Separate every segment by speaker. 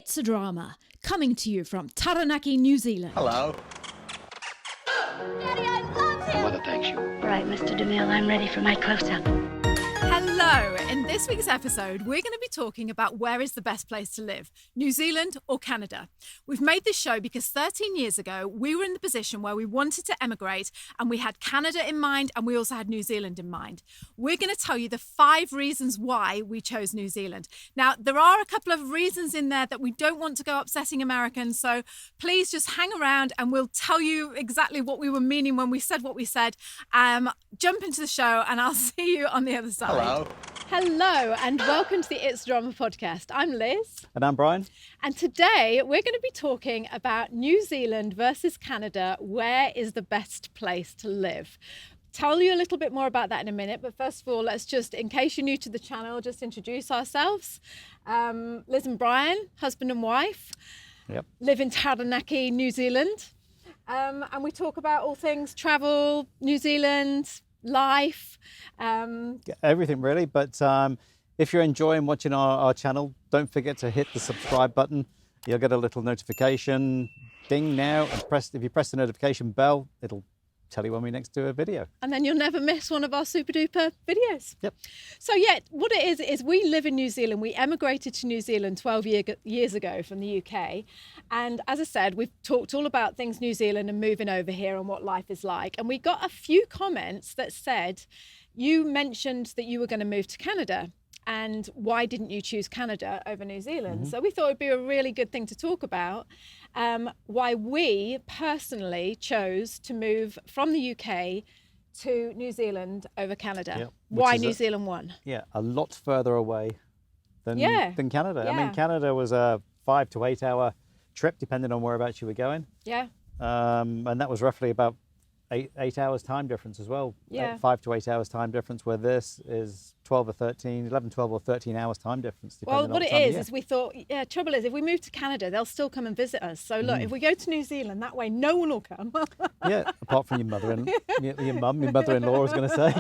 Speaker 1: It's a Drama, coming to you from Taranaki, New Zealand.
Speaker 2: Hello.
Speaker 3: Daddy, I love him!
Speaker 4: Mother thanks you.
Speaker 5: All right, Mr. DeMille, I'm ready for my close-up.
Speaker 1: Hello! In this week's episode, we're going to be talking about where is the best place to live, New Zealand or Canada. We've made this show because 13 years ago, we were in the position where we wanted to emigrate and we had Canada in mind and we also had New Zealand in mind. We're going to tell you the 5 reasons why we chose New Zealand. Now, there are a couple of reasons in there that we don't want to go upsetting Americans, so please just hang around and we'll tell you exactly what we were meaning when we said what we said. Jump into the show and I'll see you on the other side.
Speaker 2: Hello.
Speaker 1: Hello and welcome to the It's Drama podcast. I'm Liz.
Speaker 6: And I'm Brian.
Speaker 1: And today we're going to be talking about New Zealand versus Canada. Where is the best place to live? Tell you a little bit more about that in a minute. But first of all, let's just, in case you're new to the channel, just introduce ourselves. Liz and Brian, husband and wife, live in Taranaki, New Zealand. And we talk about all things travel, New Zealand, life,
Speaker 6: everything really, but if you're enjoying watching our channel, don't forget to hit the subscribe button. You'll get a little notification ding now, and if you press the notification bell, it'll tell you when we next do a video,
Speaker 1: and then you'll never miss one of our super duper videos. So what it is we live in New Zealand. We emigrated to New Zealand 12 years ago from the UK, and as I said, we've talked all about things New Zealand and moving over here and what life is like, and we got a few comments that said you mentioned that you were going to move to Canada, and why didn't you choose Canada over New Zealand? So we thought it'd be a really good thing to talk about, why we personally chose to move from the UK to New Zealand over Canada. Why New Zealand won?
Speaker 6: A lot further away than Canada.
Speaker 1: Yeah.
Speaker 6: I mean, Canada was a 5 to 8 hour trip, depending on whereabouts you were going. And that was roughly about 8 hours time difference as well. 5 to 8 hours time difference, where this is 12 or 13 hours time difference.
Speaker 1: Well, what it is we thought, trouble is if we move to Canada, they'll still come and visit us. So look, if we go to New Zealand, that way no one will come.
Speaker 6: Apart from your mother and your mum, your mother-in-law, I was going to say.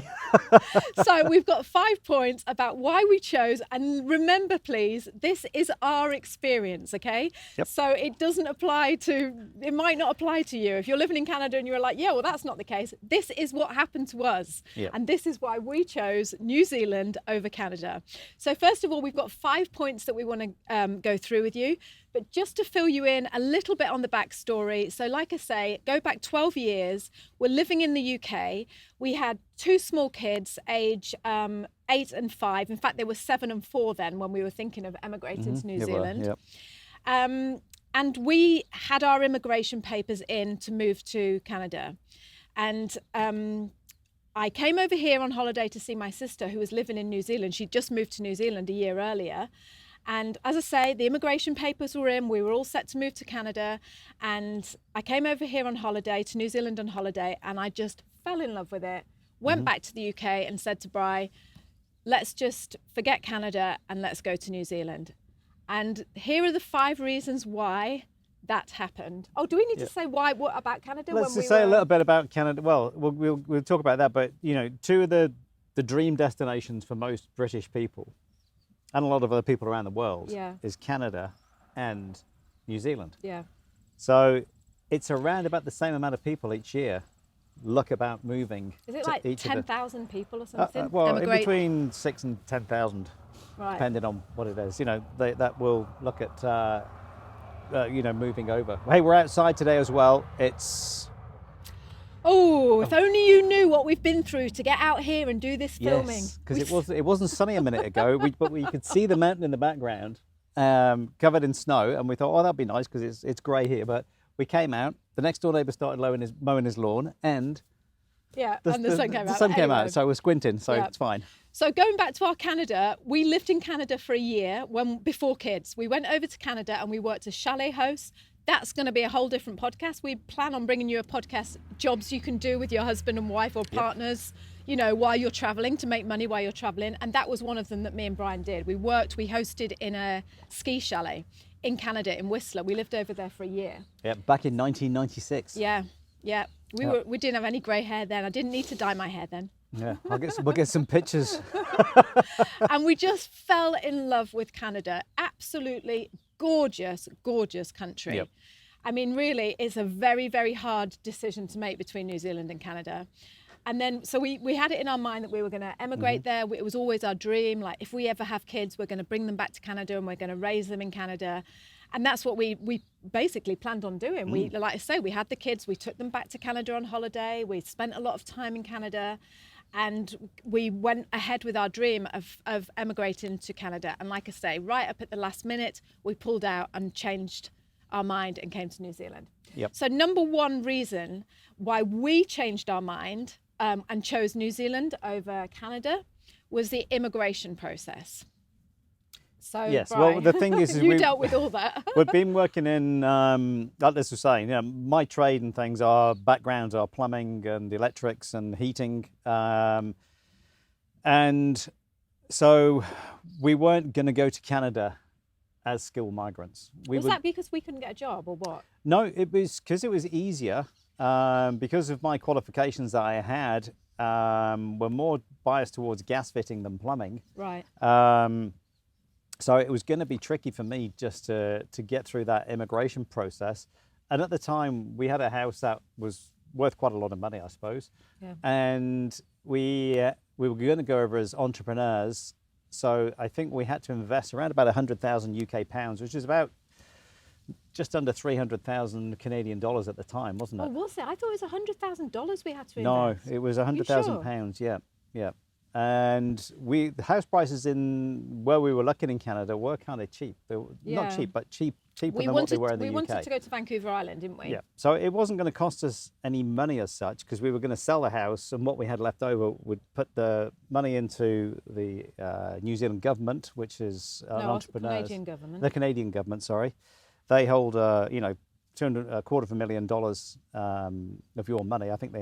Speaker 1: So we've got 5 points about why we chose. And remember, please, this is our experience, okay? So it might not apply to you. If you're living in Canada and you're like, well, that's not the case. This is what happened to us. And this is why we chose New Zealand over Canada. So first of all, we've got 5 points that we want to go through with you. But just to fill you in a little bit on the backstory. So like I say, go back 12 years. We're living in the UK. We had 2 small kids, age 8 and 5. In fact, they were 7 and 4 then when we were thinking of emigrating to New Zealand. And we had our immigration papers in to move to Canada. And I came over here on holiday to see my sister who was living in New Zealand. She'd just moved to New Zealand a year earlier. And as I say, the immigration papers were in. We were all set to move to Canada. And I came over here on holiday, to New Zealand on holiday, and I just fell in love with it. Went back to the UK and said to Bri, let's just forget Canada and let's go to New Zealand. And here are the 5 reasons why that happened. Oh, do we need to say what about Canada?
Speaker 6: Let's just say a little bit about Canada. Well, we'll talk about that, but 2 of the dream destinations for most British people and a lot of other people around the world is Canada and New Zealand. So it's around about the same amount of people each year look about moving.
Speaker 1: Is it like 10,000 people or something?
Speaker 6: Between 6,000 and 10,000, depending on what it is. That will look at moving over. Hey, we're outside today as well. It's...
Speaker 1: if only you knew what we've been through to get out here and do this filming.
Speaker 6: Yes, because it wasn't sunny a minute ago, but we could see the mountain in the background, covered in snow, and we thought, that'd be nice because it's grey here. But we came out. The next door neighbour started mowing his lawn, and
Speaker 1: the sun came out.
Speaker 6: The sun came out, so we're squinting, so it's fine.
Speaker 1: So going back to our Canada, we lived in Canada for a year before kids. We went over to Canada and we worked as chalet hosts. That's going to be a whole different podcast. We plan on bringing you a podcast, jobs you can do with your husband and wife or partners, while you're traveling, to make money while you're traveling. And that was one of them that me and Brian did. We hosted in a ski chalet in Canada, in Whistler. We lived over there for a year.
Speaker 6: Back in 1996.
Speaker 1: We didn't have any grey hair then. I didn't need to dye my hair then.
Speaker 6: We'll get some pictures.
Speaker 1: And we just fell in love with Canada. Absolutely gorgeous, gorgeous country.
Speaker 6: Yep.
Speaker 1: I mean, really, it's a very, very hard decision to make between New Zealand and Canada. And then, so we had it in our mind that we were going to emigrate there. It was always our dream. Like, if we ever have kids, we're going to bring them back to Canada and we're going to raise them in Canada. And that's what we basically planned on doing. We, like I say, we had the kids, we took them back to Canada on holiday. We spent a lot of time in Canada. And we went ahead with our dream of emigrating to Canada. And like I say, right up at the last minute, we pulled out and changed our mind and came to New Zealand.
Speaker 6: Yep.
Speaker 1: So number one reason why we changed our mind and chose New Zealand over Canada was the immigration process. So
Speaker 6: yes,
Speaker 1: Brian,
Speaker 6: well, the thing is
Speaker 1: you dealt with all that.
Speaker 6: We've been working in, like Liz was saying, my trade and things, our backgrounds are plumbing and electrics and heating. And so we weren't going to go to Canada as skilled migrants.
Speaker 1: Was that because we couldn't get a job or what?
Speaker 6: No, it was because it was easier. Because of my qualifications that I had, were more biased towards gas fitting than plumbing.
Speaker 1: Right.
Speaker 6: So it was going to be tricky for me just to get through that immigration process. And at the time, we had a house that was worth quite a lot of money, I suppose.
Speaker 1: Yeah.
Speaker 6: And we were going to go over as entrepreneurs. So I think we had to invest around about 100,000 UK pounds, which is about just under 300,000 Canadian dollars at the time, wasn't it?
Speaker 1: Oh, was it? I thought it was $100,000 we had to invest.
Speaker 6: No, it was 100,000
Speaker 1: sure?
Speaker 6: pounds. Yeah, yeah. And the house prices in where we were looking in Canada were kind of cheap. They were not cheap, but cheaper than what they were in the UK.
Speaker 1: We wanted to go to Vancouver Island, didn't we?
Speaker 6: Yeah. So it wasn't going to cost us any money as such, because we were going to sell the house, and what we had left over would put the money into the New Zealand government, which is entrepreneurs.
Speaker 1: Canadian government.
Speaker 6: The Canadian government, sorry. They hold, $250,000 of your money. I think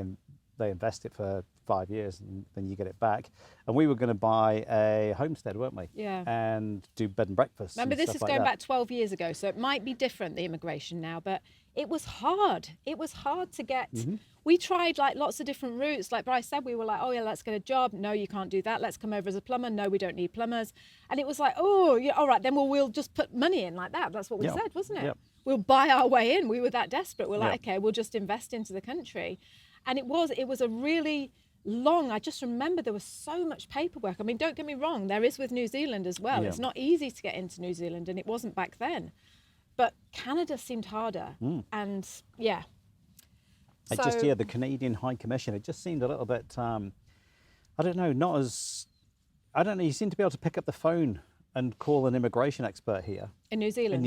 Speaker 6: they invest it for 5 years and then you get it back. And we were going to buy a homestead, weren't we?
Speaker 1: Yeah.
Speaker 6: And do bed and breakfast.
Speaker 1: Remember, this is going back 12 years ago, so it might be different, the immigration now, but it was hard. It was hard to get. We tried like lots of different routes. Like Bryce said, we were like, oh yeah, let's get a job. No, you can't do that. Let's come over as a plumber. No, we don't need plumbers. And it was like, oh, yeah, all right, then we'll just put money in like that. That's what we said, wasn't it?
Speaker 6: Yep.
Speaker 1: We'll buy our way in. We were that desperate. We're like, okay, we'll just invest into the country. And it was a really long, I just remember there was so much paperwork. I mean, don't get me wrong, there is with New Zealand as well. It's not easy to get into New Zealand, and it wasn't back then. But Canada seemed harder. And yeah.
Speaker 6: It just, the Canadian High Commission, it just seemed a little bit, I don't know, not as, I don't know, you seem to be able to pick up the phone and call an immigration expert here. In New Zealand?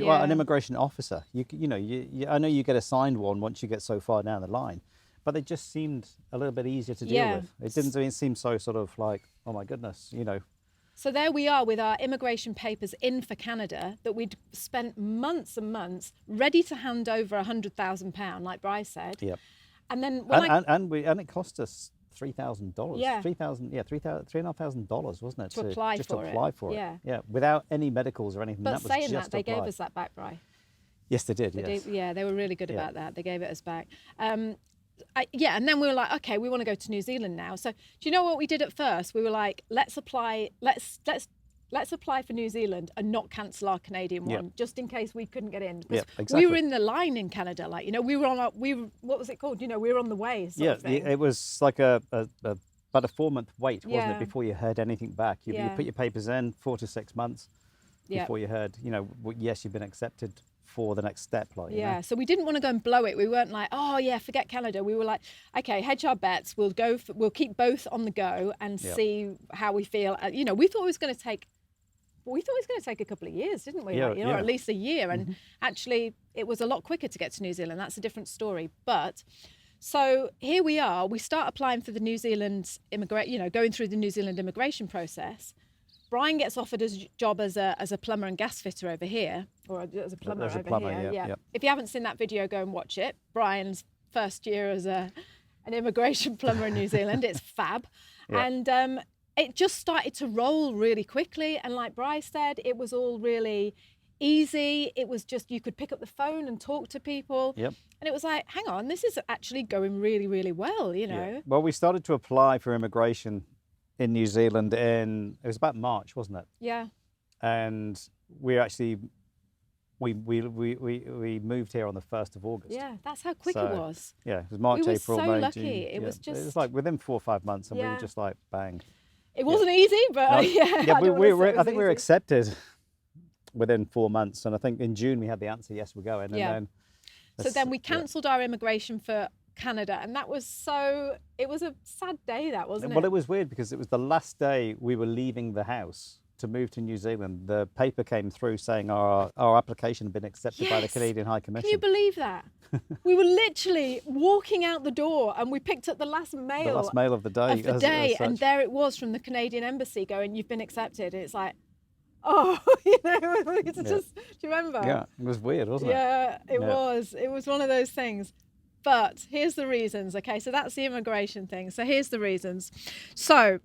Speaker 6: Well, an immigration officer. I know you get assigned one once you get so far down the line, but they just seemed a little bit easier to deal with. It didn't seem so sort of like, oh my goodness,
Speaker 1: So there we are with our immigration papers in for Canada that we'd spent months and months ready to hand over £100,000, like Bryce said.
Speaker 6: Yep.
Speaker 1: And then
Speaker 6: and it cost us $3,000.
Speaker 1: Yeah.
Speaker 6: $3,500, wasn't it?
Speaker 1: To apply for it.
Speaker 6: Yeah. Without any medicals or anything.
Speaker 1: But saying that, they gave us that back, Bryce.
Speaker 6: Yes, they did.
Speaker 1: They were really good about that. They gave it us back. And then we were like, okay, we want to go to New Zealand now. So do you know what we did at first? We were like, let's apply for New Zealand and not cancel our Canadian one, just in case we couldn't get in.
Speaker 6: Exactly.
Speaker 1: We were in the line in Canada, we were on what was it called? We were on the way. Sort of thing.
Speaker 6: It was like about a 4-month wait, wasn't it, before you heard anything back? You put your papers in 4 to 6 months before you heard, yes, you've been accepted for the next step. So
Speaker 1: we didn't want to go and blow it. We weren't like, oh yeah, forget Canada. We were like, okay, hedge our bets. We'll keep both on the go and see how we feel. We thought it was going to take a couple of years, didn't we? Or at least a year. And actually, it was a lot quicker to get to New Zealand. That's a different story. But so here we are. We start applying for the New Zealand going through the New Zealand immigration process. Brian gets offered a job as a plumber and gas fitter over here, or as a plumber over here. Yeah. If you haven't seen that video, go and watch it. Brian's first year as an immigration plumber in New Zealand. It's fab. And it just started to roll really quickly. And like Bryce said, it was all really easy. It was just, you could pick up the phone and talk to people.
Speaker 6: Yep.
Speaker 1: And it was like, hang on, this is actually going really, really well,
Speaker 6: Yeah. Well, we started to apply for immigration in New Zealand it was about March, wasn't it?
Speaker 1: Yeah.
Speaker 6: And we actually we moved here on the 1st of August.
Speaker 1: Yeah, that's how quick it was.
Speaker 6: Yeah, it was March,
Speaker 1: we were
Speaker 6: April,
Speaker 1: so
Speaker 6: May,
Speaker 1: lucky.
Speaker 6: June.
Speaker 1: It was just...
Speaker 6: It was like within 4 or 5 months, and we were just like, bang.
Speaker 1: It wasn't easy, but
Speaker 6: No,
Speaker 1: yeah.
Speaker 6: I think we were accepted within 4 months, and I think in June we had the answer, yes, we're going. And
Speaker 1: then we cancelled our immigration for Canada, and that was it was a sad day, that wasn't it?
Speaker 6: Well, it was weird because it was the last day we were leaving the house to move to New Zealand. The paper came through saying our application had been accepted by the Canadian High Commission.
Speaker 1: Can you believe that? We were literally walking out the door and we picked up the last mail.
Speaker 6: The last mail of the day.
Speaker 1: And there it was from the Canadian Embassy going, you've been accepted. And it's like, oh, you know, it's just, do you remember?
Speaker 6: Yeah, it was weird, wasn't it?
Speaker 1: Yeah, it was. It was one of those things. But here's the reasons, okay? So that's the immigration thing. So here's the reasons. So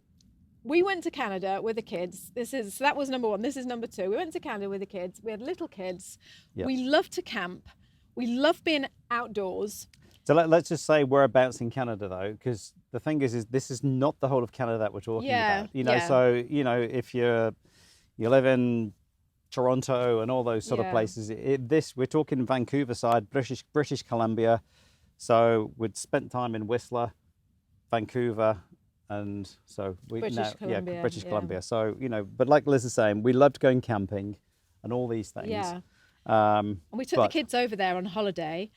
Speaker 1: we went to Canada with the kids. So that was number 1. This is number 2. We went to Canada with the kids. We had little kids.
Speaker 6: Yep.
Speaker 1: We love to camp. We love being outdoors.
Speaker 6: So let's just say whereabouts in Canada, though, because the thing is this is not the whole of Canada that we're talking about. You know, so you know, if you live in Toronto and all those sort of places, we're talking Vancouver side, British Columbia. So we'd spent time in Whistler, Vancouver. And so British Columbia. So, you know, but like Liz is saying, we loved going camping and all these things.
Speaker 1: Yeah. And we took the kids over there on holiday,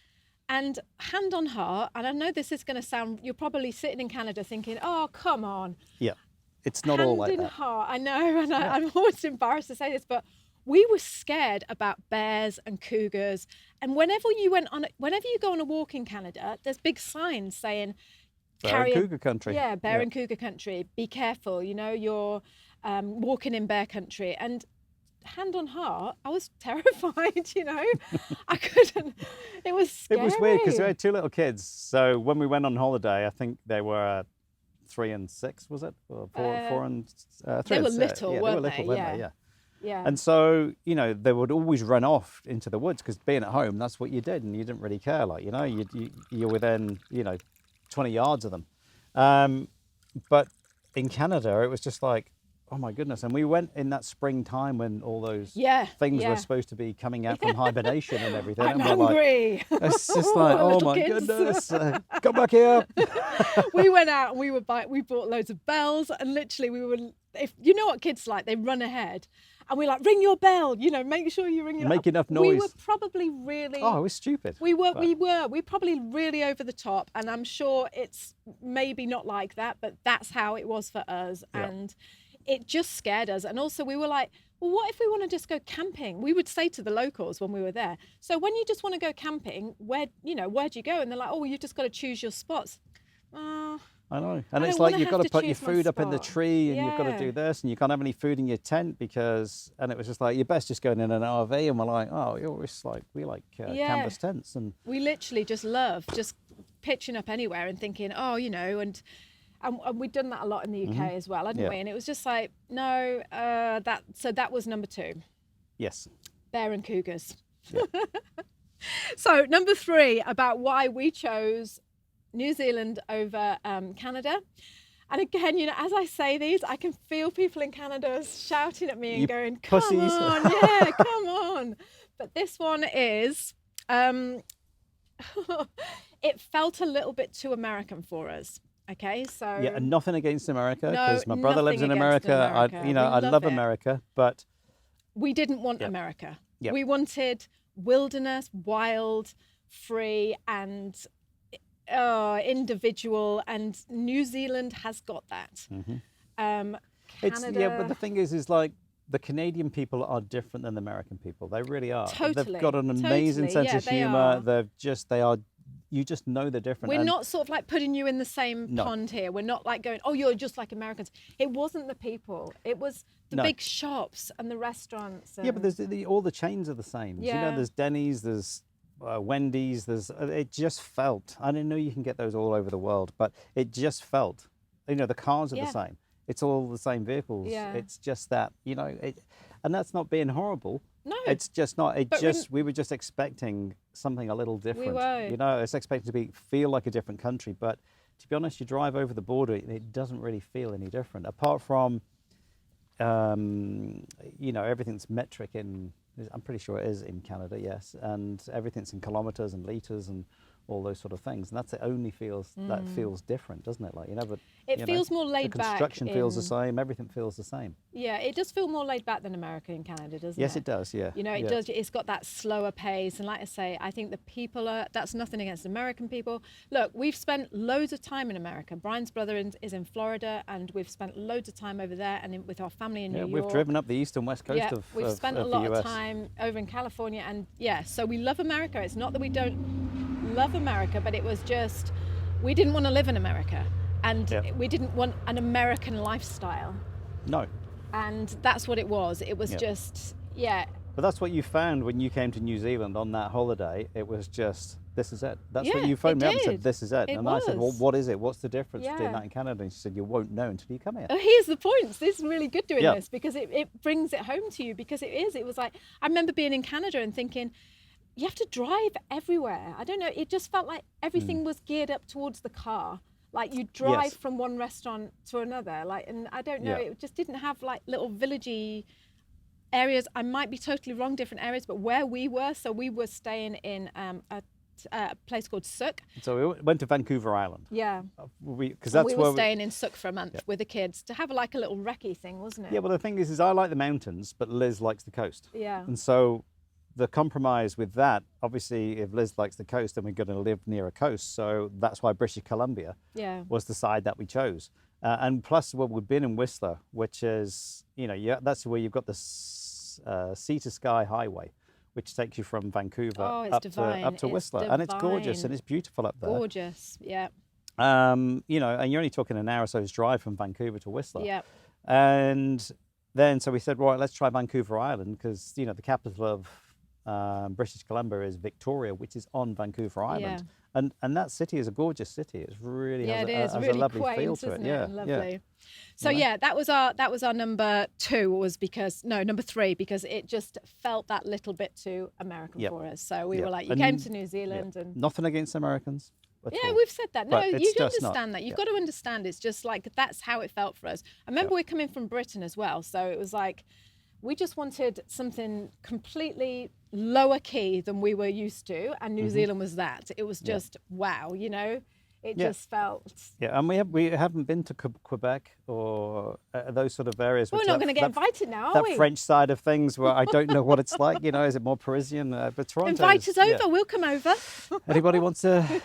Speaker 1: and hand on heart, and I know this is going to sound, you're probably sitting in Canada thinking, oh, come on.
Speaker 6: Yeah. It's not all like that.
Speaker 1: Hand in heart, I know, and I'm always embarrassed to say this, but we were scared about bears and cougars. And whenever you go on a walk in Canada, there's big signs saying,
Speaker 6: Bear and cougar country.
Speaker 1: Yeah, bear and cougar country. Be careful, you know, you're walking in bear country. And hand on heart, I was terrified, you know. I couldn't, it was scary.
Speaker 6: It was weird because we had 2 little kids. So when we went on holiday, I think they were 3 and 6, was it? Or 4 and 3
Speaker 1: they
Speaker 6: and
Speaker 1: were
Speaker 6: 6.
Speaker 1: little,
Speaker 6: yeah,
Speaker 1: weren't
Speaker 6: they? Were little, weren't they?
Speaker 1: Yeah.
Speaker 6: Yeah. And so, you know, they would always run off into the woods because being at home, that's what you did, and you didn't really care. Like, you know, you're within, you know, 20 yards of them. But in Canada, it was just like, oh my goodness. And we went in that springtime when all those things were supposed to be coming out from hibernation and everything.
Speaker 1: I'm
Speaker 6: and
Speaker 1: hungry.
Speaker 6: Like, it's just like, oh my goodness, come back here.
Speaker 1: We went out and we bought loads of bells, and literally if you know what kids like, they run ahead. And we're like, ring your bell, you know, make sure you ring your bell.
Speaker 6: Make enough noise.
Speaker 1: We were probably really...
Speaker 6: Oh, it was stupid.
Speaker 1: We were probably really over the top. And I'm sure it's maybe not like that, but that's how it was for us. Yeah. And it just scared us. And also we were like, well, what if we want to just go camping? We would say to the locals when we were there, so when you just want to go camping, where do you go? And they're like, oh, you just got to choose your spots.
Speaker 6: I know. And it's like you've got to put your food up in the tree, and you've got to do this, and you can't have any food in your tent and it was just like, you're best just going in an RV. And we're like, oh, we like canvas tents. And
Speaker 1: we literally just love just pitching up anywhere and thinking, oh, you know, and we'd done that a lot in the UK as well, hadn't we? And it was just like, no, that was number 2.
Speaker 6: Yes.
Speaker 1: Bear and cougars.
Speaker 6: Yeah.
Speaker 1: So number 3, about why we chose New Zealand over Canada. And again, you know, as I say these, I can feel people in Canada shouting at me and going, come
Speaker 6: pussies.
Speaker 1: On, yeah, come on. But this one is, it felt a little bit too American for us. Okay, so...
Speaker 6: Yeah, and nothing against America, because my brother lives in America. I love America, but...
Speaker 1: We didn't want America.
Speaker 6: Yep.
Speaker 1: We wanted wilderness, wild, free, and... individual, and New Zealand has got that. Canada...
Speaker 6: but the thing is like the Canadian people are different than the American people. They really are.
Speaker 1: Totally.
Speaker 6: They've got an amazing sense of humor. They are. You just know they're different.
Speaker 1: We're not sort of like putting you in the same pond here. We're not like going, oh, you're just like Americans. It wasn't the people. It was the big shops and the restaurants. And...
Speaker 6: Yeah, but there's all the chains are the same.
Speaker 1: Yeah.
Speaker 6: You know, there's Denny's, there's Wendy's, it just felt, I didn't know you can get those all over the world, but it just felt, you know, the cars are the same. It's all the same vehicles.
Speaker 1: Yeah.
Speaker 6: It's just that, you know, and that's not being horrible.
Speaker 1: No.
Speaker 6: It's just not, we were just expecting something a little different.
Speaker 1: We were.
Speaker 6: You know, it's expected to feel like a different country, but to be honest, you drive over the border, it doesn't really feel any different, apart from, you know, everything's metric in I'm pretty sure it is in Canada, yes. And everything's in kilometers and liters and all those sort of things. And that's it only feels, that feels different, doesn't it? Like, but
Speaker 1: it feels more laid back.
Speaker 6: The construction feels the same, everything feels the same.
Speaker 1: Yeah, it does feel more laid back than America and Canada, doesn't it?
Speaker 6: Yes, it does, yeah.
Speaker 1: It does. It's got that slower pace. And like I say, I think the people that's nothing against American people. Look, we've spent loads of time in America. Brian's brother is in Florida, and we've spent loads of time over there and with our family in New York.
Speaker 6: We've driven up the east and west coast of
Speaker 1: we've spent a lot
Speaker 6: of
Speaker 1: time over in California. And so we love America. It's not that we don't love America, but it was just, we didn't want to live in America. And we didn't want an American lifestyle.
Speaker 6: No.
Speaker 1: And that's what it was. It was just,
Speaker 6: But that's what you found when you came to New Zealand on that holiday. It was just, this is it. That's what you phoned me up and said, this is it. And I said, well, what is it? What's the difference between that and Canada? And she said, you won't know until you come here.
Speaker 1: Oh, here's the point. This is really good doing this, because it brings it home to you, because it was like, I remember being in Canada and thinking, you have to drive everywhere. I don't know. It just felt like everything was geared up towards the car. Like you drive from one restaurant to another. Like, and I don't know, it just didn't have like little villagey areas. I might be totally wrong, different areas, but where we were, so we were staying in a place called Sook.
Speaker 6: So we went to Vancouver Island.
Speaker 1: Yeah.
Speaker 6: Because that's
Speaker 1: we
Speaker 6: where
Speaker 1: were staying in Sook for a month with the kids to have like a little recce thing, wasn't it?
Speaker 6: Yeah, well, the thing is I like the mountains, but Liz likes the coast.
Speaker 1: Yeah.
Speaker 6: And so the compromise with that, obviously, if Liz likes the coast, then we're going to live near a coast. So that's why British Columbia was the side that we chose. And plus, well, we've been in Whistler, which is, that's where you've got the sea to sky highway, which takes you from Vancouver up to Whistler. And it's gorgeous and it's beautiful up there.
Speaker 1: Gorgeous, yeah.
Speaker 6: And you're only talking an hour or so's drive from Vancouver to Whistler.
Speaker 1: Yeah.
Speaker 6: And then, so we said, right, let's try Vancouver Island, because, the capital of British Columbia is Victoria, which is on Vancouver Island, and that city is a gorgeous city. It's really has a
Speaker 1: really
Speaker 6: lovely
Speaker 1: quaint,
Speaker 6: feel to it.
Speaker 1: Yeah, lovely. So that was our number number three, because it just felt that little bit too American for us. So we were like, you came to New Zealand and
Speaker 6: nothing against Americans.
Speaker 1: We've said that. No, you understand that. You've got to understand. It's just like that's how it felt for us. I remember we're coming from Britain as well, so it was like, we just wanted something completely lower key than we were used to, and New Zealand was that. It was just wow, it just felt. Yeah,
Speaker 6: and we haven't been to Quebec or those sort of areas.
Speaker 1: We're not going to get invited now, are we?
Speaker 6: That French side of things, where I don't know what it's like. Is it more Parisian? But Toronto.
Speaker 1: Invite us over. We'll come over.
Speaker 6: Anybody wants to,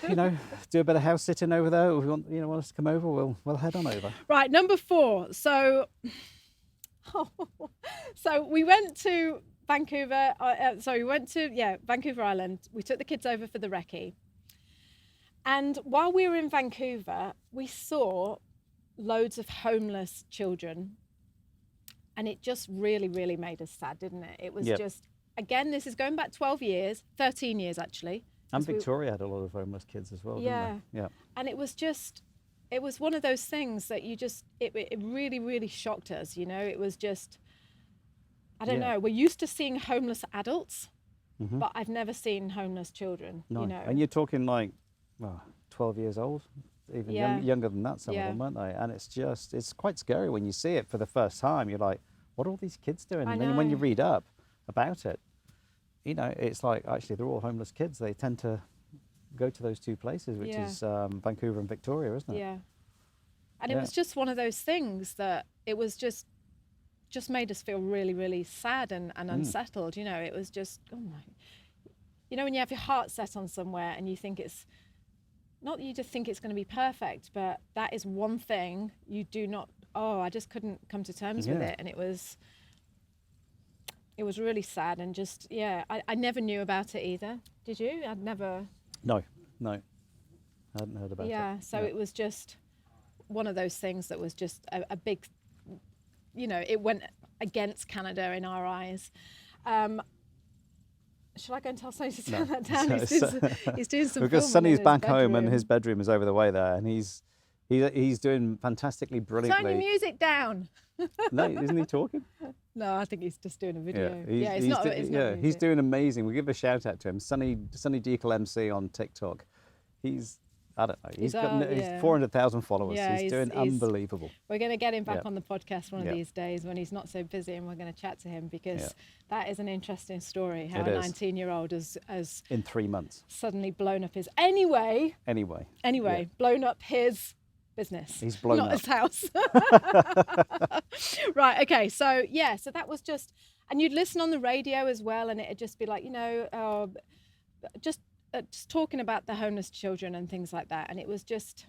Speaker 6: do a bit of house sitting over there? Or want us to come over? We'll head on over.
Speaker 1: Right, number 4. So we went to Vancouver. Vancouver Island. We took the kids over for the recce. And while we were in Vancouver, we saw loads of homeless children. And it just really, really made us sad, didn't it? It was just, again, this is going back 13 years actually.
Speaker 6: And Victoria had a lot of homeless kids as well, didn't they? Yeah.
Speaker 1: And it was one of those things that it really, really shocked us, It was just, I don't know, we're used to seeing homeless adults, but I've never seen homeless children,
Speaker 6: No. And you're talking like, 12 years old, even younger than that, some of them, weren't they? And it's quite scary when you see it for the first time. You're like, what are all these kids doing? And then when you read up about it, it's like, actually, they're all homeless kids. They tend to go to those two places, which is Vancouver and Victoria, isn't it?
Speaker 1: Yeah. And it was just one of those things that it was just made us feel really, really sad and unsettled. It was just, oh my, when you have your heart set on somewhere and you think it's, not that you just think it's going to be perfect, but that is one thing you do not, I just couldn't come to terms with it. And it was really sad and just, I never knew about it either. Did you? I'd never.
Speaker 6: No, I hadn't heard about it.
Speaker 1: So it was just one of those things that was just a big, it went against Canada in our eyes. Should I go and tell Sonny to turn that down? He's doing some
Speaker 6: because Sonny's back home and his bedroom is over the way there, and he's doing fantastically brilliantly.
Speaker 1: Turn your music down.
Speaker 6: No, isn't he talking?
Speaker 1: No, I think he's just doing a video.
Speaker 6: He's doing amazing. We give a shout out to him, Sonny Deacle MC on TikTok. I don't know. He's 400,000 followers.
Speaker 1: Yeah,
Speaker 6: he's doing unbelievable.
Speaker 1: We're going to get him back on the podcast one of these days when he's not so busy, and we're going to chat to him because that is an interesting story. How a 19-year-old has
Speaker 6: in 3 months
Speaker 1: suddenly blown up his blown up his business.
Speaker 6: He's blown
Speaker 1: not
Speaker 6: up.
Speaker 1: His house. Right. Okay. So so that was just, and you'd listen on the radio as well, and it'd just be like, just talking about the homeless children and things like that. And it was just,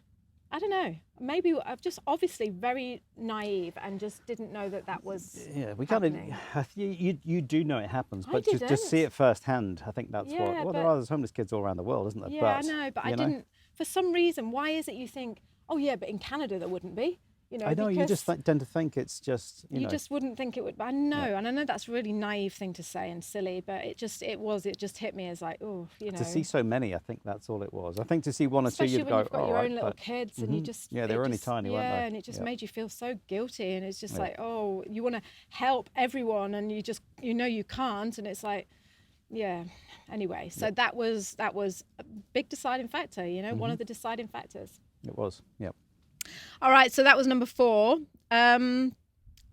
Speaker 1: I don't know, maybe I'm just obviously very naive and just didn't know that was
Speaker 6: we kind of, you do know it happens, but to see it firsthand, I think that's there are homeless kids all around the world, isn't there?
Speaker 1: Yeah, I know, but I didn't, for some reason, why is it you think, oh yeah, but in Canada there wouldn't be?
Speaker 6: I know, you just tend to think it's just,
Speaker 1: you just wouldn't think it would. I know, and I know that's a really naive thing to say and silly, but it just hit me as like, oh,
Speaker 6: To see so many, I think that's all it was. I think to see one or two, you'd go,
Speaker 1: you've got your own little kids, and you just...
Speaker 6: Yeah, they were only tiny, weren't they?
Speaker 1: Yeah, and it just made you feel so guilty, and it's just like, oh, you want to help everyone, and you just, you can't, and it's like, anyway, so that was a big deciding factor, one of the deciding factors.
Speaker 6: It was,
Speaker 1: All right, so that was number 4. And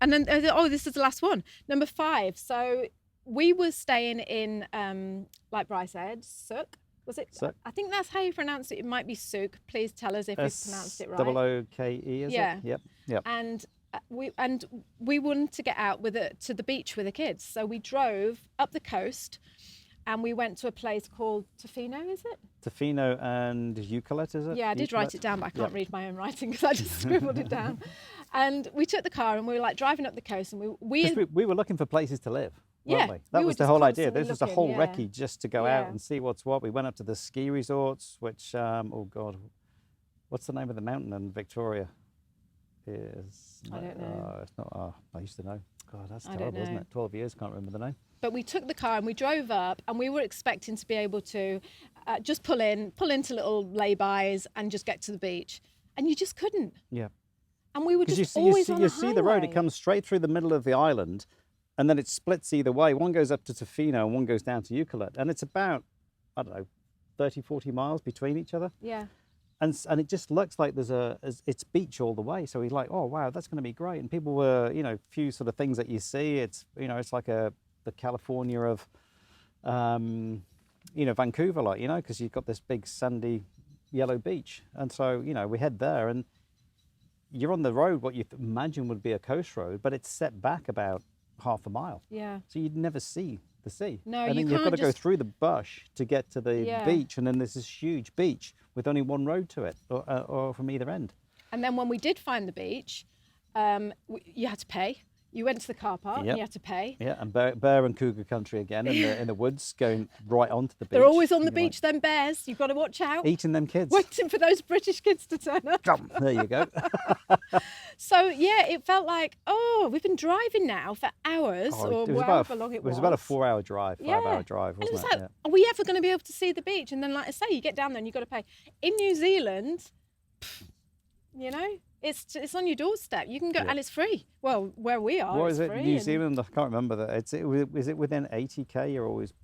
Speaker 1: then, this is the last one. Number 5. So we were staying in, like Bryce said, Sook. Was it?
Speaker 6: Sook.
Speaker 1: I think that's how you pronounce it. It might be Sook. Please tell us if we pronounced it right.
Speaker 6: S-O-O-K-E, is it? Yep.
Speaker 1: And we wanted to get out to the beach with the kids. So we drove up the coast, and we went to a place called Tofino, is it?
Speaker 6: Tofino and Eucalypt, is it?
Speaker 1: Yeah, I did write it down, but I can't read my own writing because I just scribbled it down. And we took the car, and we were like driving up the coast, and we
Speaker 6: were looking for places to live, weren't we? That
Speaker 1: we
Speaker 6: was the whole idea. This was a whole recce just to go out and see what's what. We went up to the ski resorts, which, oh God, what's the name of the mountain in Victoria?
Speaker 1: I don't know.
Speaker 6: It's not, I used to know. God, that's terrible, isn't it? 12 years, can't remember the name.
Speaker 1: But we took the car and we drove up, and we were expecting to be able to just pull into little lay-bys and just get to the beach. And you just couldn't.
Speaker 6: Yeah.
Speaker 1: And we were just always on the highway.
Speaker 6: You see the road, it comes straight through the middle of the island, and then it splits either way. One goes up to Tofino and one goes down to Eucalypt. And it's about, I don't know, 30, 40 miles between each other.
Speaker 1: Yeah.
Speaker 6: And it just looks like it's beach all the way. So we're like, oh, wow, that's going to be great. And people were, few sort of things that you see. It's, it's like the California of, Vancouver, like, because you've got this big sandy yellow beach. And so, we head there, and you're on the road, what you imagine would be a coast road, but it's set back about half a mile.
Speaker 1: Yeah.
Speaker 6: So you'd never see the sea.
Speaker 1: No,
Speaker 6: and then you've got to go through the bush to get to the beach, and then there's this huge beach with only one road to it, or from either end.
Speaker 1: And then when we did find the beach, you had to pay. You went to the car park and you had to pay.
Speaker 6: Yeah, and bear and cougar country again in the woods, going right onto the beach.
Speaker 1: They're always on the beach, them bears. You've got to watch out.
Speaker 6: Eating them kids.
Speaker 1: Waiting for those British kids to turn up.
Speaker 6: There you go.
Speaker 1: So, it felt like, we've been driving now for hours, or however long it was.
Speaker 6: It was about a 4-hour drive, 5-hour drive, wasn't it?
Speaker 1: And it was like, are we ever going to be able to see the beach? And then, like I say, you get down there and you've got to pay. In New Zealand, it's on your doorstep. You can go, and it's free. Well, where we are,
Speaker 6: what is it?
Speaker 1: Free.
Speaker 6: New Zealand, I can't remember that. Is it within 80k? You're always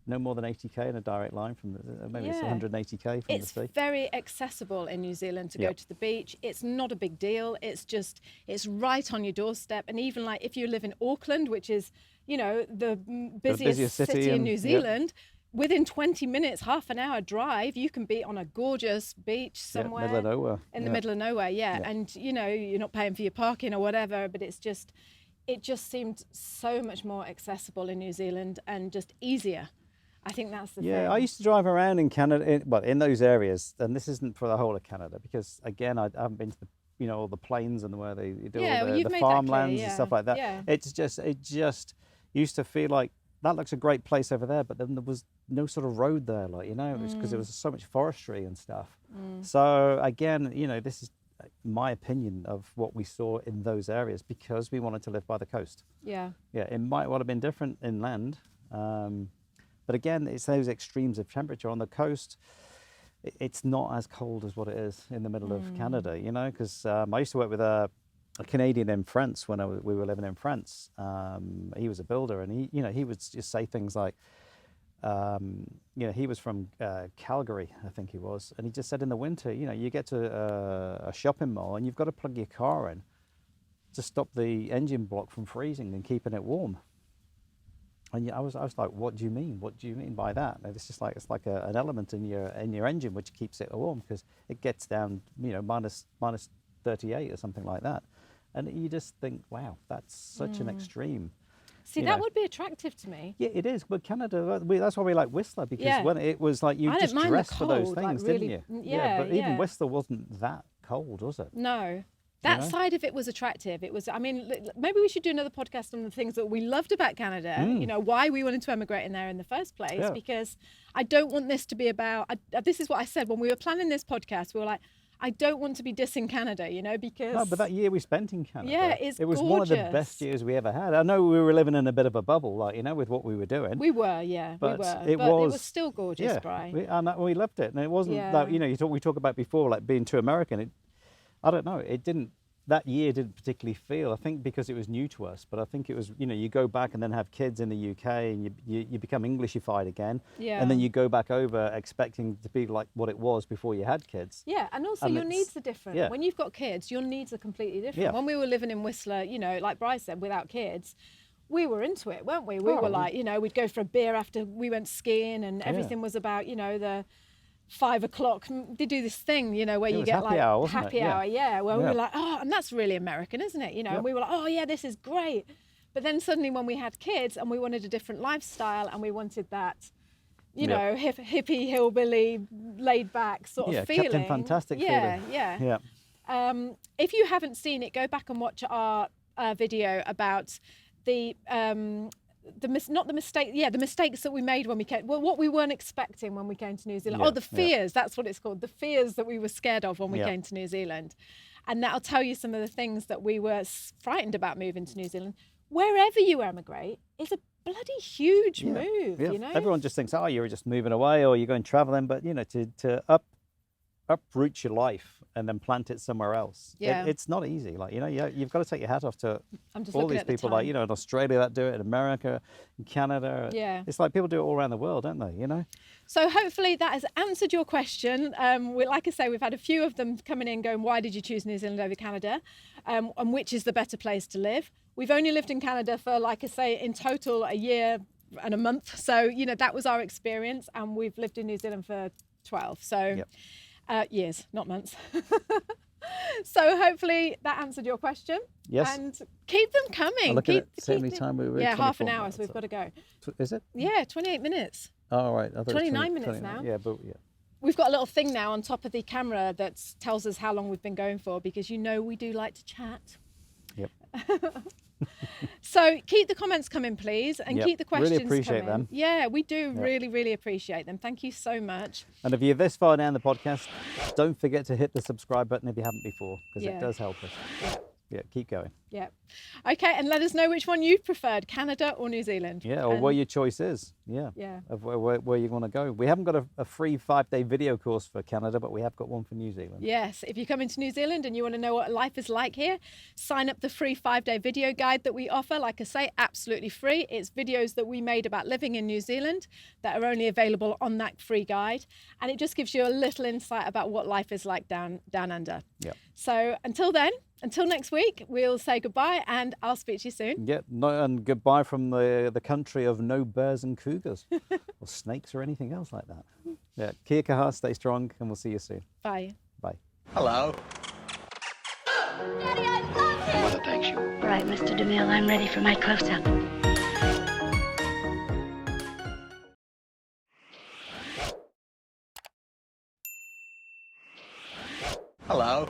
Speaker 6: no more than 80k in a direct line from maybe it's 180k from the sea.
Speaker 1: It's very accessible in New Zealand to go to the beach. It's not a big deal. It's right on your doorstep. And even like if you live in Auckland, which is the busiest city in New Zealand. Within 20 minutes, half an hour drive, you can be on a gorgeous beach somewhere.
Speaker 6: Middle of nowhere.
Speaker 1: In the middle of nowhere, And, you're not paying for your parking or whatever, but it just seemed so much more accessible in New Zealand and just easier. I think that's the thing.
Speaker 6: Yeah, I used to drive around in Canada, in those areas, and this isn't for the whole of Canada, because, again, I haven't been to the, all the plains and where they do all the farmlands and stuff like that.
Speaker 1: Yeah.
Speaker 6: It just used to feel like, that looks a great place over there, but then there was no sort of road there, it was because there was so much forestry and stuff. So again, this is my opinion of what we saw in those areas, because we wanted to live by the coast. Yeah, it might well have been different inland, but again, it's those extremes of temperature on the coast. It's not as cold as what it is in the middle of Canada, because I used to work with a Canadian in France when we were living in France. He was a builder, and he would just say things like, you know, he was from Calgary, I think he was, and he just said in the winter, you know, you get to a shopping mall and you've got to plug your car in to stop the engine block from freezing and keeping it warm. And I was like, what do you mean? What do you mean by that? And it's just like an element in your engine which keeps it warm, because it gets down, you know, minus 38 or something like that. And you just think, wow, that's such an extreme.
Speaker 1: See, that would be attractive to me.
Speaker 6: Yeah, it is. But Canada, that's why we like Whistler, because when it was like you just dressed for those things,
Speaker 1: like, really,
Speaker 6: didn't you? But even Whistler wasn't that cold, was it?
Speaker 1: No. That side of it was attractive. It was, I mean, maybe we should do another podcast on the things that we loved about Canada, you know, why we wanted to emigrate in there in the first place, because I don't want this to be about, this is what I said when we were planning this podcast, we were like, I don't want to be dissing Canada, you know, because...
Speaker 6: No, but that year we spent in Canada,
Speaker 1: it was
Speaker 6: gorgeous. One of the best years we ever had. I know we were living in a bit of a bubble, like, you know, with what we were doing.
Speaker 1: We were,
Speaker 6: but
Speaker 1: we were.
Speaker 6: It was
Speaker 1: still gorgeous, Bri.
Speaker 6: We loved it. And it wasn't that, you know, we talk about before, like being too American. I don't know, it didn't... That year didn't particularly feel, I think because it was new to us, but I think it was, you know, you go back and then have kids in the UK and you become Englishified again. Yeah. And then you go back over expecting to be like what it was before you had kids.
Speaker 1: Yeah, and also your needs are different. Yeah. When you've got kids, your needs are completely different. Yeah. When we were living in Whistler, you know, like Bryce said, without kids, we were into it, weren't we? We were like, you know, we'd go for a beer after we went skiing and everything was about, you know, the 5 o'clock, they do this thing, you know, where you get
Speaker 6: happy
Speaker 1: like
Speaker 6: hour,
Speaker 1: happy hour, where we were like, oh, and that's really American, isn't it? You know, and we were like, oh yeah, this is great. But then suddenly when we had kids and we wanted a different lifestyle and we wanted that, you know, hippie, hillbilly, laid back sort of feeling.
Speaker 6: Captain Fantastic feeling.
Speaker 1: Yeah. If you haven't seen it, go back and watch our video about the mistakes that we made when we came, what we weren't expecting when we came to New Zealand. The fears, that's what it's called, the fears that we were scared of when we came to New Zealand. And that'll tell you some of the things that we were frightened about moving to New Zealand. Wherever you emigrate is a bloody huge move, you know?
Speaker 6: Everyone just thinks, oh, you're just moving away or you're going traveling, but, you know, to uproot your life and then plant it somewhere else. It's not easy. Like, you know, you've got to take your hat off to all these people, like, you know, in Australia that do it, in America, in Canada. Yeah. It's like people do it all around the world, don't they, you know?
Speaker 1: So hopefully that has answered your question. Like I say, we've had a few of them coming in going, why did you choose New Zealand over Canada? And which is the better place to live? We've only lived in Canada for, like I say, in total a year and a month. So, you know, that was our experience. And we've lived in New Zealand for 12. So... years, not months. So hopefully that answered your question.
Speaker 6: Yes.
Speaker 1: And keep them coming.
Speaker 6: Look at how many time we were.
Speaker 1: Yeah, half an hour, so we've got to go.
Speaker 6: Is it?
Speaker 1: Yeah, 28 minutes.
Speaker 6: Oh, right.
Speaker 1: 29 minutes now.
Speaker 6: Yeah, but
Speaker 1: We've got a little thing now on top of the camera that tells us how long we've been going for, because you know we do like to chat.
Speaker 6: Yep.
Speaker 1: So keep the comments coming, please, and keep the questions
Speaker 6: really appreciate
Speaker 1: coming.
Speaker 6: them.
Speaker 1: Yeah, we do really appreciate them. Thank you so much.
Speaker 6: And if you're this far down the podcast, don't forget to hit the subscribe button if you haven't before, because it does help us. Yeah, keep going.
Speaker 1: Yeah. Okay, and let us know which one you preferred, Canada or New Zealand.
Speaker 6: Yeah, or where your choice is. Yeah. Of where you want to go. We haven't got a free 5-day video course for Canada, but we have got one for New Zealand.
Speaker 1: Yes, if you come into New Zealand and you want to know what life is like here, sign up the free 5-day video guide that we offer. Like I say, absolutely free. It's videos that we made about living in New Zealand that are only available on that free guide. And it just gives you a little insight about what life is like down under. Yeah. So until then, until next week, we'll say goodbye and I'll speak to you soon.
Speaker 6: Yeah, and goodbye from the country of no bears and cougars or snakes or anything else like that. Yeah, kia kaha, stay strong, and we'll see you soon.
Speaker 1: Bye.
Speaker 6: Bye.
Speaker 2: Hello.
Speaker 5: Daddy, I love him.
Speaker 2: Mother thanks you.
Speaker 5: Right, Mr. DeMille, I'm ready for my close-up.
Speaker 2: Hello.